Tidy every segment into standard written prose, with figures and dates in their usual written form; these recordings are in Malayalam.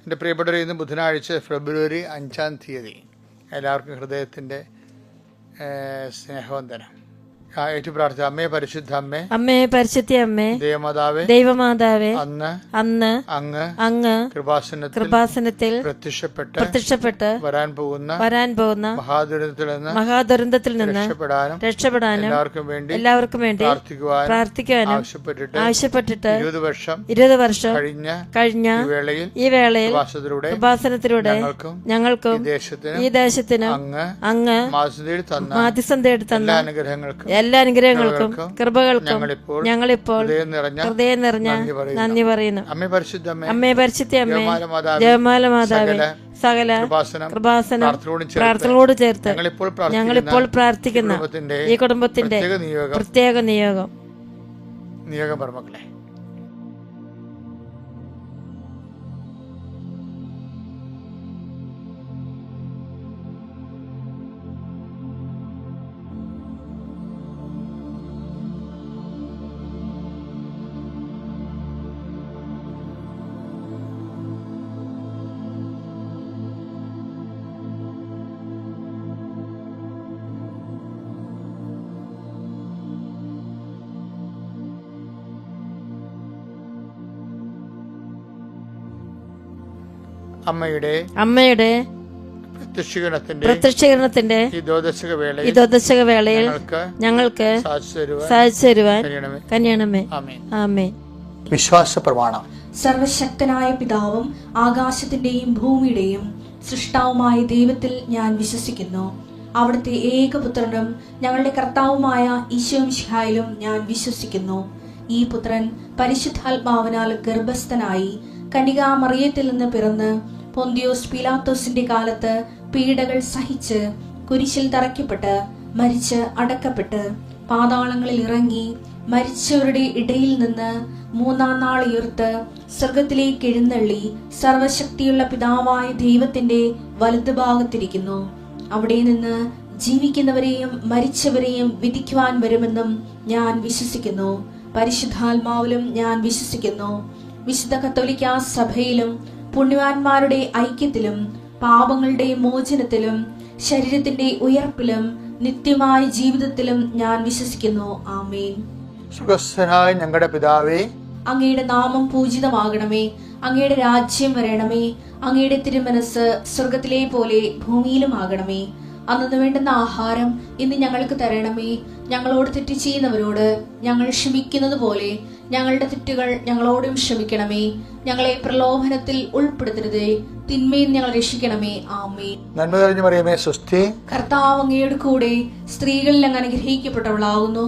എൻ്റെ പ്രിയപ്പെട്ടവരെ, ഇന്ന് ബുധനാഴ്ച ഫെബ്രുവരി 5-ാം തീയതി. എല്ലാവർക്കും ഹൃദയത്തിൻ്റെ സ്നേഹവന്ദനം. ഏറ്റു പ്രാർത്ഥന. അമ്മേ പരിശുദ്ധ അമ്മേ, അമ്മേ പരിശുദ്ധ അമ്മേ, ദൈവമാതാവേ, ദൈവമാതാവേ, അന്ന് അങ്ങ് കൃപാസനത്തിൽ പ്രത്യക്ഷപ്പെട്ട് വരാൻ പോകുന്ന മഹാദുരന്തത്തിൽ നിന്ന് രക്ഷപ്പെടാനും എല്ലാവർക്കും വേണ്ടി പ്രാർത്ഥിക്കുവാനും ആവശ്യപ്പെട്ടിട്ട് 20 വർഷം കഴിഞ്ഞ ഈ വേളയിൽ കൃപാസനത്തിലൂടെ ഞങ്ങൾക്കും ഈ ദേശത്തിനും അങ്ങ് മാധ്യസ്ഥതയോടെ തന്ന എല്ലാ അനുഗ്രഹങ്ങൾക്കും കൃപകൾക്കും ഞങ്ങളിപ്പോൾ ഹൃദയം നിറഞ്ഞ നന്ദി പറയുന്നു. അമ്മേ പരിശുദ്ധ അമ്മേ, ജപമാല മാതാവേ, സകല കൃപാസനം പ്രാർത്ഥനയോട് ചേർത്ത് ഞങ്ങളിപ്പോൾ പ്രാർത്ഥിക്കുന്ന ഈ കുടുംബത്തിന്റെ പ്രത്യേക നിയോഗം പറമക്കളെ. അമ്മയുടെ പ്രത്യക്ഷീകരണത്തിന്റെ ഈ ദ്വാദശക വേളയിൽ ഞങ്ങൾക്ക് സാധിച്ചു തരുവാൻ കനിയണമേ. ആമേൻ. വിശ്വാസ പ്രമാണം. സർവശക്തനായ പിതാവും ആകാശത്തിന്റെയും ഭൂമിയുടെയും സൃഷ്ടാവുമായ ദൈവത്തിൽ ഞാൻ വിശ്വസിക്കുന്നു. അവിടുത്തെ ഏകപുത്രനും ഞങ്ങളുടെ കർത്താവുമായ ഈശോ മിശിഹായിലും ഞാൻ വിശ്വസിക്കുന്നു. ഈ പുത്രൻ പരിശുദ്ധാത്മാവിനാൽ ഗർഭസ്ഥനായി കന്യകാമറിയത്തിൽ നിന്ന് പിറന്ന് പൊന്തിയോസ് പീലാത്തോസിന്റെ കാലത്ത് പീഡകൾ സഹിച്ച് കുരിശിൽ തറയ്ക്കപ്പെട്ട് മരിച്ച് അടക്കപ്പെട്ട് പാതാളങ്ങളിൽ ഇറങ്ങി മരിച്ചവരുടെ ഇടയിൽ നിന്ന് 3-ാം നാൾ ഉയർത്ത് സ്വർഗത്തിലേക്ക് എഴുന്നള്ളി സർവശക്തിയുള്ള പിതാവായ ദൈവത്തിന്റെ വലതുഭാഗത്തിരിക്കുന്നു. അവിടെ നിന്ന് ജീവിക്കുന്നവരെയും മരിച്ചവരെയും വിധിക്കുവാൻ വരുമെന്നും ഞാൻ വിശ്വസിക്കുന്നു. പരിശുദ്ധാത്മാവിലും ഞാൻ വിശ്വസിക്കുന്നു. വിശുദ്ധ കത്തോലിക്കാ സഭയിലും പുണ്യവാന്മാരുടെ ഐക്യത്തിലും പാപങ്ങളുടെ മോചനത്തിലും ശരീരത്തിന്റെ ഉയർപ്പിലും നിത്യമായ ജീവിതത്തിലും ഞാൻ വിശ്വസിക്കുന്നു. ആമേൻ. സുഖസ്ഥനായ ഞങ്ങളുടെ പിതാവേ, അങ്ങയുടെ നാമം പൂജിതമാകണമേ. അങ്ങയുടെ രാജ്യം വരണമേ. അങ്ങയുടെ തിരുമനസ് സ്വർഗത്തിലെ പോലെ ഭൂമിയിലും ആകണമേ. അന്നു വേണ്ടുന്ന ആഹാരം ഇന്ന് ഞങ്ങൾക്ക് തരണമേ. ഞങ്ങളോട് തെറ്റ് ചെയ്യുന്നവരോട് ഞങ്ങൾ ക്ഷമിക്കുന്നത് പോലെ ഞങ്ങളുടെ തെറ്റുകൾ ഞങ്ങളോടും ക്ഷമിക്കണമേ. ഞങ്ങളെ പ്രലോഭനത്തിൽ ഉൾപ്പെടുത്തരുതേ, തിന്മയിൽ ഞങ്ങൾ രക്ഷിക്കണമേ. ആമേൻ. നന്മ നിറഞ്ഞ മറിയമേ, സ്വസ്തി. കർത്താവ് അങ്ങയുടെ കൂടെ സ്ത്രീകളിൽ അങ്ങ് അനുഗ്രഹിക്കപ്പെട്ടവളാകുന്നു.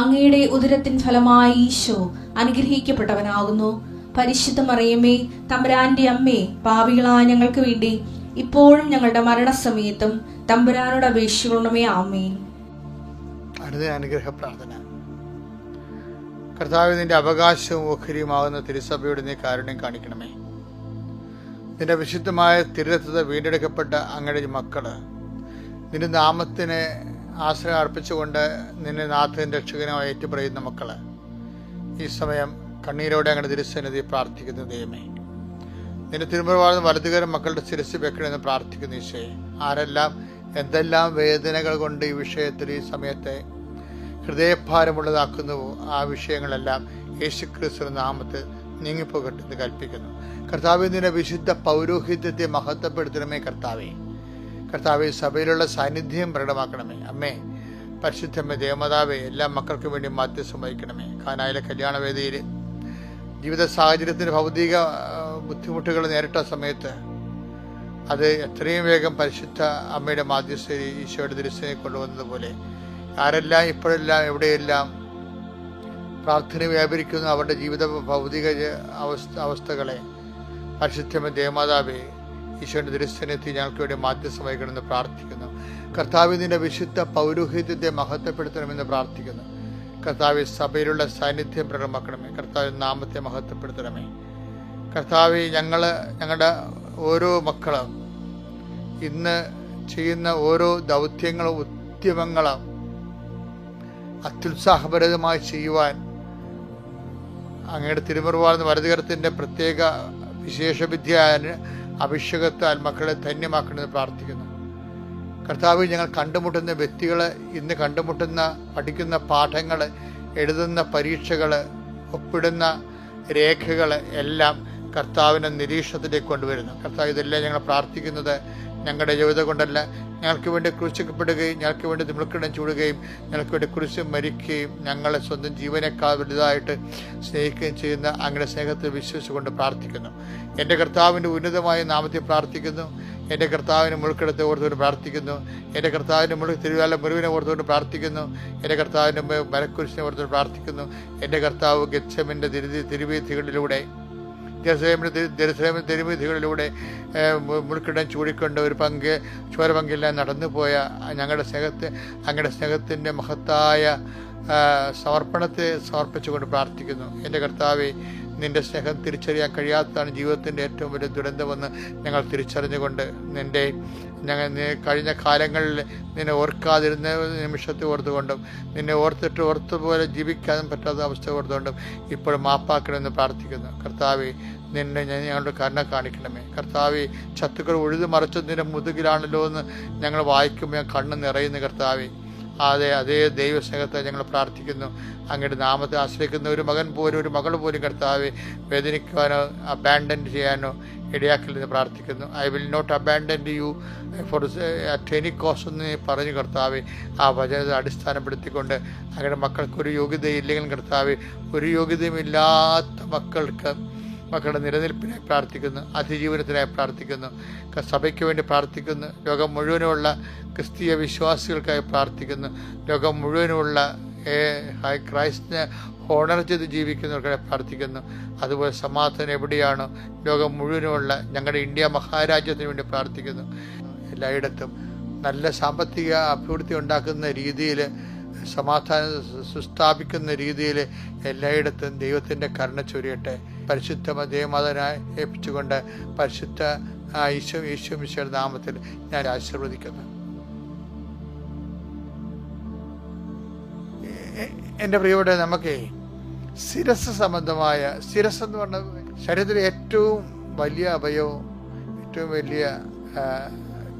അങ്ങയുടെ ഉദരത്തിൻ ഫലമായി ഈശോ അനുഗ്രഹിക്കപ്പെട്ടവനാകുന്നു. പരിശുദ്ധ മറിയമേ, തമ്പുരാന്റെ അമ്മേ, പാപികളായ ഞങ്ങൾക്ക് വേണ്ടി ഇപ്പോഴും ഞങ്ങളുടെ മരണസമയത്തും തമ്പുരാനോട് അപേക്ഷിക്കണമേ. ആമേൻ. അനുഗ്രഹ പ്രാർത്ഥന. കർത്താവേ, നിന്റെ അവകാശവും ഓഹരിയുമാകുന്ന തിരുസഭയുടെ നീ കാരുണ്യം കാണിക്കണമേ. നിന്റെ വിശുദ്ധമായ തിരുരത്വത്തെ വീണ്ടെടുക്കപ്പെട്ട അങ്ങയുടെ മക്കള് നിന്റെ നാമത്തിന് ആശ്രയം അർപ്പിച്ചുകൊണ്ട് നിന്നെ നാഥൻ രക്ഷകനുമായി ഏറ്റുപറയുന്ന മക്കള് ഈ സമയം കണ്ണീരോടെ അങ്ങയുടെ തിരുസന്നിധി പ്രാർത്ഥിക്കുന്ന ദൈവമേ, നിന്റെ തിരുമുറവാഴ്ന്ന വലതുകരം മക്കളുടെ ശിരസ് വെക്കണമെന്ന് പ്രാർത്ഥിക്കുന്ന ഈശോയെ, ആരെല്ലാം എന്തെല്ലാം വേദനകൾ കൊണ്ട് ഈ വിഷയത്തിൽ ഈ സമയത്തെ ഹൃദയഭാരമുള്ളതാക്കുന്നുവോ ആ വിഷയങ്ങളെല്ലാം യേശുക്രിസ്തു നാമത്തിൽ നീങ്ങിപ്പോകട്ടെന്ന് കൽപ്പിക്കുന്നു. കർത്താവേ, നിന്റെ വിശുദ്ധ പൗരോഹിത്യത്തെ മഹത്വപ്പെടുത്തണമേ. കർത്താവേ, സഭയിലുള്ള സാന്നിധ്യം പ്രകടമാക്കണമേ. അമ്മേ പരിശുദ്ധമ്മേ, ദേവമാതാവേ, എല്ലാ മക്കൾക്കും വേണ്ടി മാധ്യസ്ഥം വഹിക്കണമേ. കാനായിലെ കല്യാണവേദിയിൽ ജീവിത സാഹചര്യത്തിന് ഭൗതിക ബുദ്ധിമുട്ടുകൾ നേരിട്ട സമയത്ത് അത് എത്രയും വേഗം പരിശുദ്ധ അമ്മയുടെ മാധ്യസ്ഥ ഈശോയുടെ തിരുസേനയെ കൊണ്ടുവന്നതുപോലെ ആരെല്ലാം ഇപ്പോഴെല്ലാം എവിടെയെല്ലാം പ്രാർത്ഥന വ്യാപരിക്കുന്നു അവരുടെ ജീവിത ഭൗതിക അവസ്ഥകളെ പരിശുദ്ധമേ ദേവമാതാവേ, ഈശോയുടെ തിരുസന്നിധി ഞങ്ങൾക്ക് വേണ്ടി മാധ്യസ്ഥം വഹിക്കണമെന്ന് പ്രാർത്ഥിക്കുന്നു. കർത്താവേ, നിന്റെ വിശുദ്ധ പൗരോഹിത്യത്തെ മഹത്വപ്പെടുത്തണമെന്ന് പ്രാർത്ഥിക്കുന്നു. കർത്താവേ, സഭയിലുള്ള സാന്നിധ്യം പ്രകടമാക്കണമേ. കർത്താവേ, നാമത്തെ മഹത്വപ്പെടുത്തണമേ. കർത്താവേ, ഞങ്ങളുടെ ഓരോ മക്കളും ഇന്ന് ചെയ്യുന്ന ഓരോ ദൗത്യങ്ങളും ഉദ്യമങ്ങളും അത്യുത്സാഹപരമായി ചെയ്യുവാൻ അങ്ങയുടെ തിരുമുറവാർന്ന വലതുകരത്തിൻ്റെ പ്രത്യേക വിശേഷ വിദ്യ അഭിഷേകത്താൽ മക്കളെ ധന്യമാക്കണമെന്ന് പ്രാർത്ഥിക്കുന്നു. കർത്താവ്, ഞങ്ങൾ കണ്ടുമുട്ടുന്ന വ്യക്തികൾ, ഇന്ന് കണ്ടുമുട്ടുന്ന പഠിക്കുന്ന പാഠങ്ങൾ, എഴുതുന്ന പരീക്ഷകൾ, ഒപ്പിടുന്ന രേഖകൾ എല്ലാം കർത്താവിനെ നിരീക്ഷണത്തിലേക്ക് കൊണ്ടുവരുന്നു. കർത്താവ്, ഇതെല്ലാം ഞങ്ങൾ പ്രാർത്ഥിക്കുന്നത് ഞങ്ങളുടെ ജീവിതം കൊണ്ടല്ല, ഞങ്ങൾക്ക് വേണ്ടി ക്രൂശിക്കപ്പെടുകയും ഞങ്ങൾക്ക് വേണ്ടി മുൾക്കിടം ചൂടുകയും ഞങ്ങൾക്ക് വേണ്ടി കുരിശ് മരിക്കുകയും ഞങ്ങളെ സ്വന്തം ജീവനേക്കാൾ വലുതായിട്ട് സ്നേഹിക്കുകയും ചെയ്യുന്ന അങ്ങയുടെ സ്നേഹത്തിൽ വിശ്വസിച്ചുകൊണ്ട് പ്രാർത്ഥിക്കുന്നു. എൻ്റെ കർത്താവിൻ്റെ ഉന്നതമായ നാമത്തിൽ പ്രാർത്ഥിക്കുന്നു. എൻ്റെ കർത്താവിന് മുൾക്കിടത്തെ ഓർത്തുകൊണ്ട് പ്രാർത്ഥിക്കുന്നു. എൻ്റെ കർത്താവിൻ്റെ തിരുവാല മുറിവിനെ ഓർത്തുകൊണ്ട് പ്രാർത്ഥിക്കുന്നു. എൻ്റെ കർത്താവിൻ്റെ മരക്കുരിശിനെ ഓർത്തുകൊണ്ട് പ്രാർത്ഥിക്കുന്നു. എൻ്റെ കർത്താവ് ഗെത്സെമൻ്റെ തിരുവീഥികളിലൂടെ ജെറുസലേമിന്റെ തെരുവീഥികളിലൂടെ മുൾക്കിടം ചൂടിക്കൊണ്ട് ഒരു ചോരപങ്കില്ല നടന്നു പോയ അങ്ങയുടെ സ്നേഹത്തിൻ്റെ മഹത്തായ സമർപ്പണത്തെ സമർപ്പിച്ചുകൊണ്ട് പ്രാർത്ഥിക്കുന്നു. എൻ്റെ കർത്താവെ, നിന്റെ സ്നേഹം തിരിച്ചറിയാൻ കഴിയാത്തതാണ് ജീവിതത്തിൻ്റെ ഏറ്റവും വലിയ ദുരന്തമെന്ന് ഞങ്ങൾ തിരിച്ചറിഞ്ഞുകൊണ്ട് ഞങ്ങൾ കഴിഞ്ഞ കാലങ്ങളിൽ നിന്നെ ഓർക്കാതിരുന്ന നിമിഷത്തെ ഓർത്തുകൊണ്ടും നിന്നെ ഓർത്തതുപോലെ ജീവിക്കാനും പറ്റാത്ത അവസ്ഥ ഓർത്തുകൊണ്ടും ഇപ്പോൾ മാപ്പാക്കണമെന്ന് പ്രാർത്ഥിക്കുന്നു. കർത്താവെ, നിന്നെ ഞങ്ങളുടെ കരുണ കാണിക്കണമേ. കർത്താവെ, ശത്രുക്കൾ ഉഴുതു മറിച്ചതിൻ്റെ മുതുകിലാണല്ലോ എന്ന് ഞങ്ങൾ വായിക്കുമ്പോൾ കണ്ണ് നിറയുന്നു. കർത്താവെ, അതേ ദൈവസ്നേഹത്തെ ഞങ്ങൾ പ്രാർത്ഥിക്കുന്നു. അങ്ങയുടെ നാമത്തെ ആശ്രയിക്കുന്ന ഒരു മകൻ പോലും ഒരു മകൾ പോലും കർത്താവെ വേദനിക്കുവാനോ അബാൻഡൻ ചെയ്യാനോ ഇടയാക്കലെന്ന് പ്രാർത്ഥിക്കുന്നു. I will not abandon you for at any cost എന്ന് പറഞ്ഞു കർത്താവെ, ആ വചനത്തെ അടിസ്ഥാനപ്പെടുത്തിക്കൊണ്ട് അങ്ങയുടെ മക്കൾക്കൊരു യോഗ്യതയില്ലെങ്കിലും കർത്താവെ, ഒരു യോഗ്യതയുമില്ലാത്ത മക്കളുടെ നിലനിൽപ്പിനായി പ്രാർത്ഥിക്കുന്നു. അതിജീവനത്തിനായി പ്രാർത്ഥിക്കുന്നു. സഭയ്ക്ക് വേണ്ടി പ്രാർത്ഥിക്കുന്നു. ലോകം മുഴുവനുമുള്ള ക്രിസ്തീയ വിശ്വാസികൾക്കായി പ്രാർത്ഥിക്കുന്നു. ലോകം മുഴുവനുമുള്ള ക്രൈസ്റ്റിനെ ഹോണർ ചെയ്ത് ജീവിക്കുന്നവർക്കായി പ്രാർത്ഥിക്കുന്നു. അതുപോലെ സമാധാനം എവിടെയാണോ ലോകം മുഴുവനുമുള്ള ഞങ്ങളുടെ ഇന്ത്യ മഹാരാജ്യത്തിന് വേണ്ടി പ്രാർത്ഥിക്കുന്നു. എല്ലായിടത്തും നല്ല സാമ്പത്തിക അഭിവൃദ്ധി ഉണ്ടാക്കുന്ന രീതിയിൽ, സമാധാനം സുസ്ഥാപിക്കുന്ന രീതിയിൽ എല്ലായിടത്തും ദൈവത്തിൻ്റെ കരുണ ചൊരിയട്ടെ. പരിശുദ്ധ ദേവമാതാവിനായി ഏൽപ്പിച്ചുകൊണ്ട് പരിശുദ്ധ ഈശോ മിശിഹായുടെ നാമത്തിൽ ഞാൻ ആശീർവദിക്കുന്നു. എൻ്റെ പ്രിയപ്പെട്ട, നമുക്ക് ശിരസ് സംബന്ധമായ, ശിരസ് എന്ന് പറഞ്ഞ ശരീരത്തിലെ ഏറ്റവും വലിയ അവയവം, ഏറ്റവും വലിയ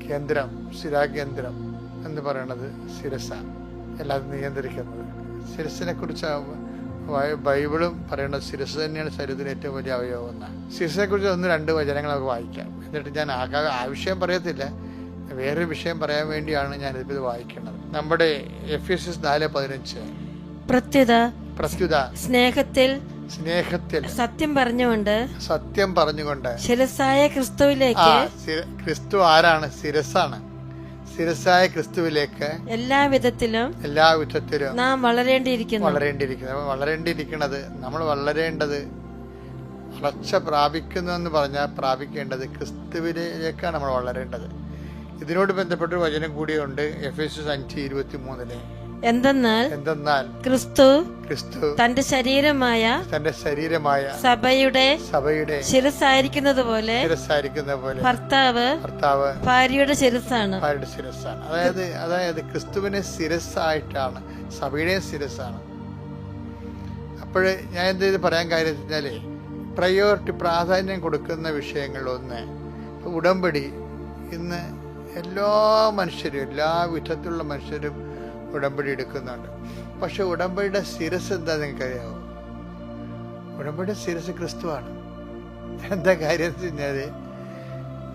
കേന്ദ്രം, ശിരാകേന്ദ്രം എന്ന് പറയുന്നത് ശിരസ്സാണ്. എല്ലാവരും നിയന്ത്രിക്കുന്നത് ശിരസിനെ കുറിച്ച് ബൈബിളും പറയുന്നത് ശിരസ് തന്നെയാണ് ശരീരത്തിന് ഏറ്റവും വലിയ അവയവം എന്നാണ്. ശിരസിനെ കുറിച്ച് 1-2 വചനങ്ങൾ നമുക്ക് വായിക്കാം. എന്നിട്ട് ഞാൻ ആ വിഷയം പറയത്തില്ല, വേറൊരു വിഷയം പറയാൻ വേണ്ടിയാണ് ഞാനിത് വായിക്കുന്നത്. നമ്മുടെ എഫെസ്യസ് 4:15 പ്രത്യുത സ്നേഹത്തിൽ സത്യം പറഞ്ഞുകൊണ്ട് ശിരസ്സായ ക്രിസ്തുവിലേക്ക്. ക്രിസ്തു ആരാണ്? ശിരസ്സാണ്. ശിരസ്സായ ക്രിസ്തുവിലേക്ക് എല്ലാ വിധത്തിലും നാം വളരേണ്ടിയിരിക്കുന്നത് നമ്മൾ വളരേണ്ടത്, വളർച്ച പ്രാപിക്കുന്നു എന്ന് പറഞ്ഞാൽ പ്രാപിക്കേണ്ടത് ക്രിസ്തുവിലേക്കാണ് നമ്മൾ വളരേണ്ടത്. ഇതിനോട് ബന്ധപ്പെട്ടൊരു വചനം കൂടിയുണ്ട് എഫെസ്യസ് 5:23. എന്തെന്നാൽ ക്രിസ്തു തന്റെ ശരീരമായ സഭയുടെ ശിരസ്സായിരിക്കുന്നത് പോലെ ഭർത്താവ് ഭാര്യയുടെ ശിരസ്സാണ്. അതായത് ക്രിസ്തുവിനെ ശിരസ്സായിട്ടാണ്, സഭയുടെ ശിരസ്സാണ്. അപ്പോൾ ഞാൻ എന്ത് പറയാൻ കാര്യം വെച്ചാലേ, പ്രാധാന്യം കൊടുക്കുന്ന വിഷയങ്ങളിലൊന്ന് ഉടമ്പടി. ഇന്ന് എല്ലാ മനുഷ്യരും, എല്ലാ വിധത്തിലുള്ള മനുഷ്യരും ഉടമ്പടി എടുക്കുന്നുണ്ട്. പക്ഷെ ഉടമ്പടിയുടെ ശിരസ് എന്താ നിങ്ങൾക്കറിയാമോ? ഉടമ്പടിയുടെ ശിരസ് ക്രിസ്തുവാണ്. എന്താ കാര്യം എന്ന് വെച്ചാല്,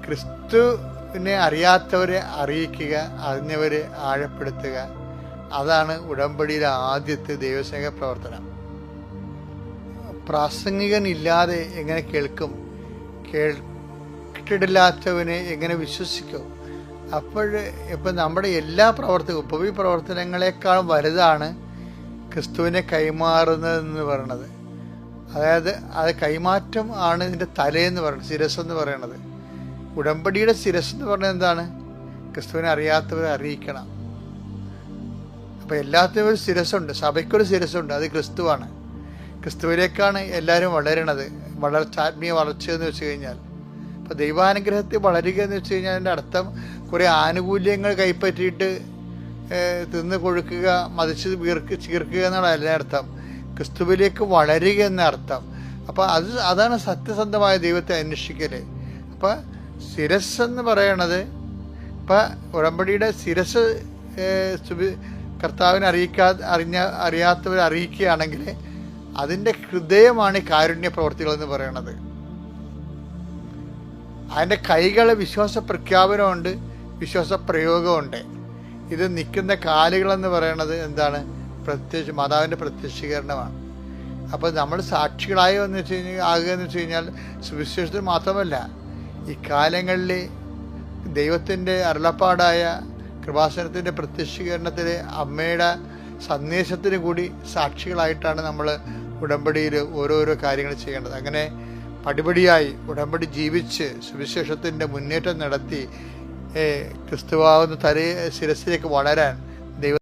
ക്രിസ്തുവിനെ അറിയാത്തവരെ അറിയിക്കുക, അറിഞ്ഞവരെ ആഴപ്പെടുത്തുക, അതാണ് ഉടമ്പടിയിലെ ആദ്യത്തെ ദൈവസ്നേഹ പ്രവർത്തനം. പ്രാസംഗികനില്ലാതെ എങ്ങനെ കേൾക്കും? കേട്ടിട്ടില്ലാത്തവനെ എങ്ങനെ വിശ്വസിക്കും? അപ്പോൾ ഇപ്പം നമ്മുടെ എല്ലാ ഉപരി പ്രവർത്തനങ്ങളെക്കാളും വലുതാണ് ക്രിസ്തുവിനെ കൈമാറുന്നതെന്ന് പറയണത്. അതായത് അത് കൈമാറ്റം ആണ് ഇതിൻ്റെ തലയെന്ന് പറയുന്നത്, ശിരസ് എന്ന് പറയണത്. ഉടമ്പടിയുടെ ശിരസ് എന്ന് പറഞ്ഞത് എന്താണ്? ക്രിസ്തുവിനെ അറിയാത്തവരെ അറിയിക്കണം. അപ്പം എല്ലാത്തിനും ഒരു ശിരസ്സുണ്ട്, സഭയ്ക്കൊരു ശിരസ്സുണ്ട്, അത് ക്രിസ്തുവാണ്. ക്രിസ്തുവിലേക്കാണ് എല്ലാവരും വളരണത്. ആത്മീയ വളർച്ചയെന്ന് വെച്ച് കഴിഞ്ഞാൽ, അപ്പോൾ ദൈവാനുഗ്രഹത്തിൽ വളരുക എന്ന് വെച്ച് കഴിഞ്ഞാൽ അതിൻ്റെ അർത്ഥം കുറേ ആനുകൂല്യങ്ങൾ കൈപ്പറ്റിയിട്ട് തിന്ന് കൊഴുക്കുക, മതിച്ച് ചീർക്കുക എന്നുള്ളതല്ല അർത്ഥം. ക്രിസ്തുവിലേക്ക് വളരുക എന്ന അർത്ഥം. അപ്പോൾ അതാണ് സത്യസന്ധമായ ദൈവത്തെ അന്വേഷിക്കൽ. അപ്പോൾ ശിരസ് എന്ന് പറയണത് ഇപ്പം ഉടമ്പടിയുടെ ശിരസ് കർത്താവിനെ അറിയാത്തവരെ അറിയിക്കുകയാണെങ്കിൽ അതിൻ്റെ ഹൃദയമാണ് ഈ കാരുണ്യ പ്രവർത്തികൾ എന്ന് പറയുന്നത്. അതിൻ്റെ കൈകളെ വിശ്വാസ പ്രഖ്യാപനമുണ്ട്, വിശ്വാസ പ്രയോഗമുണ്ട്. ഇത് നിൽക്കുന്ന കാലുകളെന്ന് പറയുന്നത് എന്താണ്? മാതാവിൻ്റെ പ്രത്യക്ഷീകരണമാണ്. അപ്പോൾ നമ്മൾ സാക്ഷികളായി ആകുക എന്ന് വെച്ച് കഴിഞ്ഞാൽ സുവിശേഷത്തിൽ മാത്രമല്ല, ഈ കാലങ്ങളിൽ ദൈവത്തിൻ്റെ അരുളപ്പാടായ കൃപാസനത്തിൻ്റെ പ്രത്യക്ഷീകരണത്തിലെ അമ്മയുടെ സന്ദേശത്തിന് കൂടി സാക്ഷികളായിട്ടാണ് നമ്മൾ ഉടമ്പടിയിൽ ഓരോരോ കാര്യങ്ങൾ ചെയ്യേണ്ടത്. അങ്ങനെ പടിപടിയായി ഉടമ്പടി ജീവിച്ച് സുവിശേഷത്തിൻ്റെ മുന്നേറ്റം നടത്തി ക്രിസ്തുവാകുന്ന ശിരസിലേക്ക് വളരാൻ